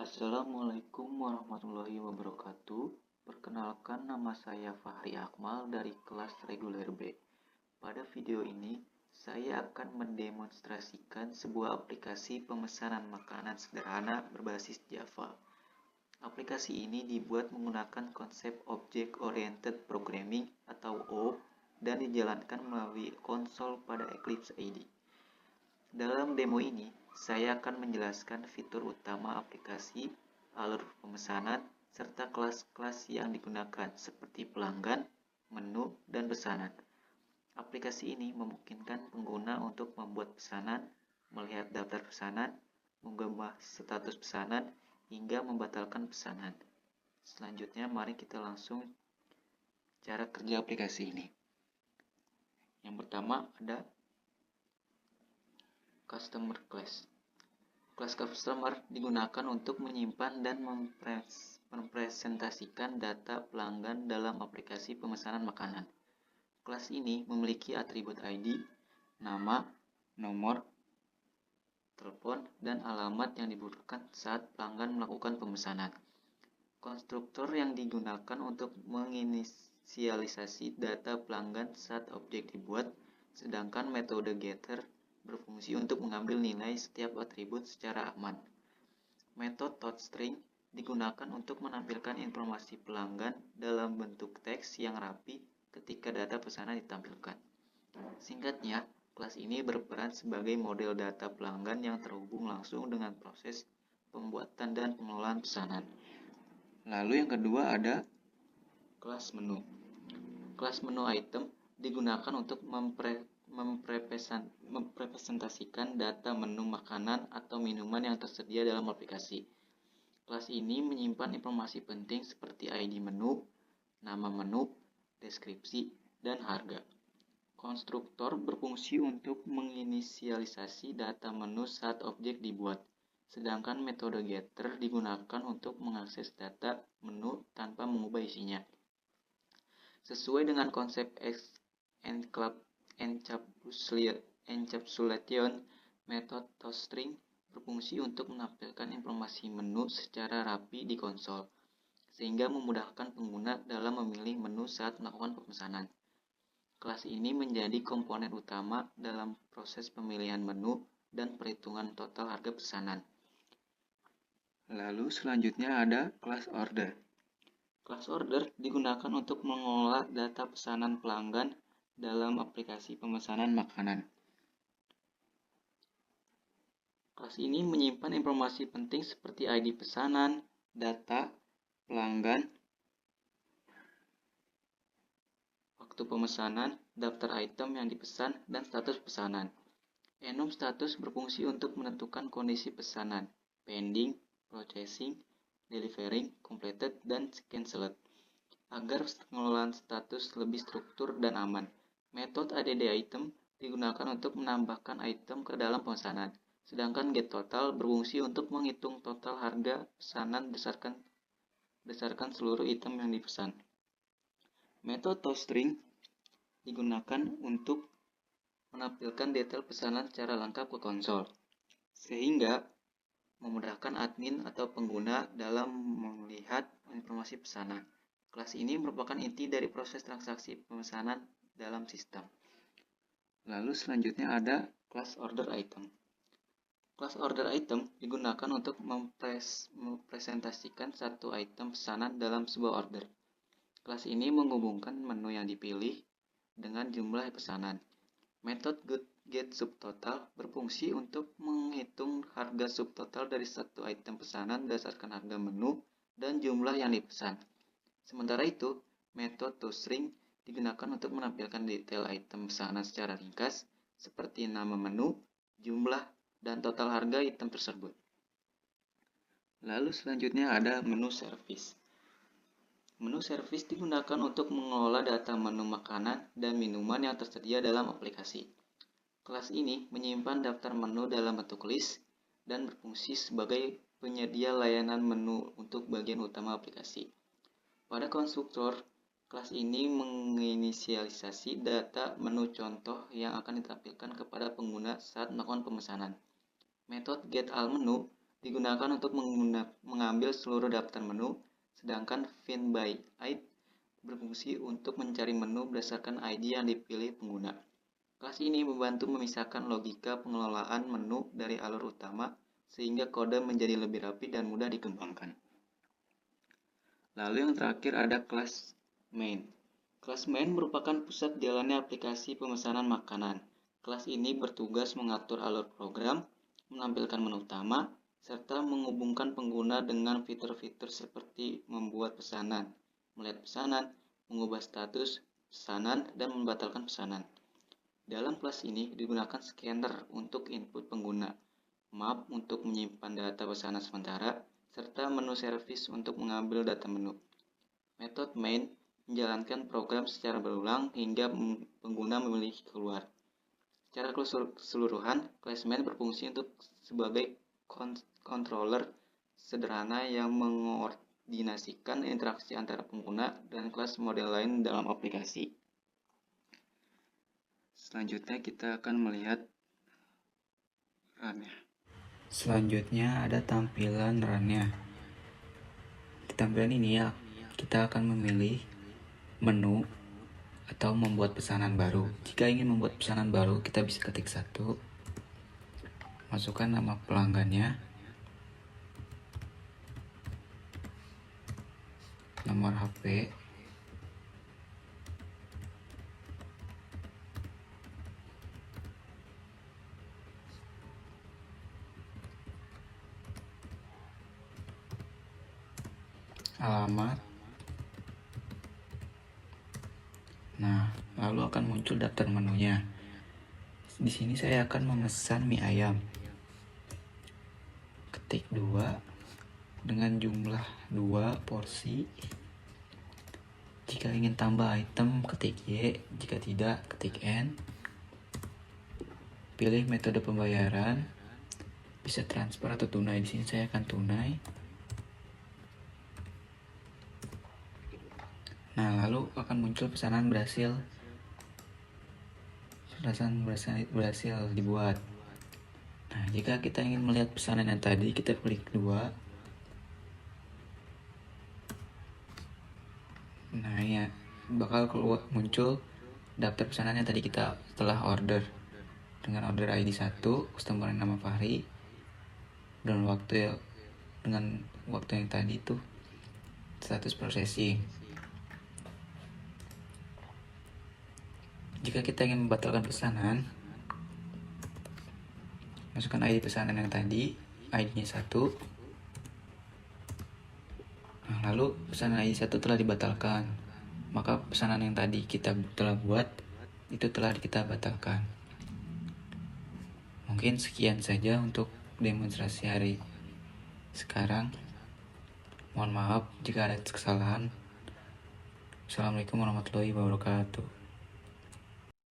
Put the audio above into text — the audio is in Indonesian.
Assalamualaikum warahmatullahi wabarakatuh. Perkenalkan, nama saya Fahri Akmal dari kelas reguler B. Pada video ini, saya akan mendemonstrasikan sebuah aplikasi pemesanan makanan sederhana berbasis Java. Aplikasi ini dibuat menggunakan konsep Object Oriented Programming atau O dan dijalankan melalui konsol pada Eclipse IDE. Dalam demo ini, saya akan menjelaskan fitur utama aplikasi, alur pemesanan, serta kelas-kelas yang digunakan seperti pelanggan, menu, dan pesanan. Aplikasi ini memungkinkan pengguna untuk membuat pesanan, melihat daftar pesanan, menggubah status pesanan, hingga membatalkan pesanan. Selanjutnya, mari kita langsung cara kerja aplikasi ini. Yang pertama ada Customer Class. Kelas customer digunakan untuk menyimpan dan mempresentasikan data pelanggan dalam aplikasi pemesanan makanan. Kelas ini memiliki atribut ID, nama, nomor, telepon, dan alamat yang dibutuhkan saat pelanggan melakukan pemesanan. Konstruktor yang digunakan untuk menginisialisasi data pelanggan saat objek dibuat, sedangkan metode getter berfungsi untuk mengambil nilai setiap atribut secara aman. Metode toString digunakan untuk menampilkan informasi pelanggan dalam bentuk teks yang rapi ketika data pesanan ditampilkan. Singkatnya, kelas ini berperan sebagai model data pelanggan yang terhubung langsung dengan proses pembuatan dan pengelolaan pesanan. Lalu yang kedua ada kelas menu. Kelas menu item digunakan untuk mempresentasikan data menu makanan atau minuman yang tersedia dalam aplikasi. Kelas ini menyimpan informasi penting seperti ID menu, nama menu, deskripsi, dan harga. Konstruktor berfungsi untuk menginisialisasi data menu saat objek dibuat, sedangkan metode getter digunakan untuk mengakses data menu tanpa mengubah isinya. Sesuai dengan konsep encapsulation, metode toString berfungsi untuk menampilkan informasi menu secara rapi di konsol, sehingga memudahkan pengguna dalam memilih menu saat melakukan pemesanan. Kelas ini menjadi komponen utama dalam proses pemilihan menu dan perhitungan total harga pesanan. Lalu selanjutnya ada class order. Class order digunakan untuk mengolah data pesanan pelanggan dalam aplikasi pemesanan makanan. Kelas ini menyimpan informasi penting seperti ID pesanan, data pelanggan, waktu pemesanan, daftar item yang dipesan, dan status pesanan. Enum status berfungsi untuk menentukan kondisi pesanan, pending, processing, delivering, completed, dan canceled, agar pengelolaan status lebih struktur dan aman. Metode add item digunakan untuk menambahkan item ke dalam pemesanan, sedangkan getTotal berfungsi untuk menghitung total harga pesanan berdasarkan seluruh item yang dipesan. Metode toString digunakan untuk menampilkan detail pesanan secara lengkap ke konsol, sehingga memudahkan admin atau pengguna dalam melihat informasi pesanan. Kelas ini merupakan inti dari proses transaksi pemesanan dalam sistem. Lalu selanjutnya ada class order item. Class order item digunakan untuk mempresentasikan satu item pesanan dalam sebuah order. Kelas ini menghubungkan menu yang dipilih dengan jumlah pesanan. Metode getSubtotal berfungsi untuk menghitung harga subtotal dari satu item pesanan berdasarkan harga menu dan jumlah yang dipesan. Sementara itu, metode toString digunakan untuk menampilkan detail item pesanan secara ringkas, seperti nama menu, jumlah, dan total harga item tersebut. Lalu selanjutnya ada menu service. Menu service digunakan untuk mengelola data menu makanan dan minuman yang tersedia dalam aplikasi. Kelas ini menyimpan daftar menu dalam bentuk list dan berfungsi sebagai penyedia layanan menu untuk bagian utama aplikasi. Pada konstruktor, kelas ini menginisialisasi data menu contoh yang akan ditampilkan kepada pengguna saat melakukan pemesanan. Metode getAllMenu digunakan untuk mengambil seluruh daftar menu, sedangkan Find by ID berfungsi untuk mencari menu berdasarkan ID yang dipilih pengguna. Kelas ini membantu memisahkan logika pengelolaan menu dari alur utama sehingga kode menjadi lebih rapi dan mudah dikembangkan. Lalu yang terakhir ada kelas main. Kelas main merupakan pusat jalannya aplikasi pemesanan makanan. Kelas ini bertugas mengatur alur program, menampilkan menu utama, serta menghubungkan pengguna dengan fitur-fitur seperti membuat pesanan, melihat pesanan, mengubah status pesanan, dan membatalkan pesanan. Dalam kelas ini digunakan scanner untuk input pengguna, map untuk menyimpan data pesanan sementara, serta menu servis untuk mengambil data menu. Metode main menjalankan program secara berulang hingga pengguna memilih keluar. Secara keseluruhan, kelas main berfungsi untuk sebagai controller sederhana yang mengkoordinasikan interaksi antara pengguna dan kelas model lain dalam aplikasi. Selanjutnya kita akan melihat run-nya. Selanjutnya ada tampilan run-nya. Di tampilan ini ya, kita akan memilih menu atau membuat pesanan baru. Jika ingin membuat pesanan baru, kita bisa ketik 1, masukkan nama pelanggannya, nomor HP, alamat. Nah, lalu akan muncul daftar menunya. Di sini saya akan memesan mie ayam. Ketik 2 dengan jumlah 2 porsi. Jika ingin tambah item, ketik Y. Jika tidak, ketik N. Pilih metode pembayaran. Bisa transfer atau tunai. Di sini saya akan tunai. Nah, lalu akan muncul pesanan berhasil dibuat. Nah, jika kita ingin melihat pesanan yang tadi, kita klik 2. Nah, ya bakal muncul daftar pesanan yang tadi kita telah order dengan order ID 1, customer nama Fahri, dan dengan waktu yang tadi itu status processing. Jika kita ingin membatalkan pesanan, masukkan ID pesanan yang tadi, ID-nya 1. Nah, lalu pesanan ID 1 telah dibatalkan. Maka pesanan yang tadi kita telah buat itu telah kita batalkan. Mungkin sekian saja untuk demonstrasi hari sekarang. Mohon maaf jika ada kesalahan. Assalamualaikum warahmatullahi wabarakatuh.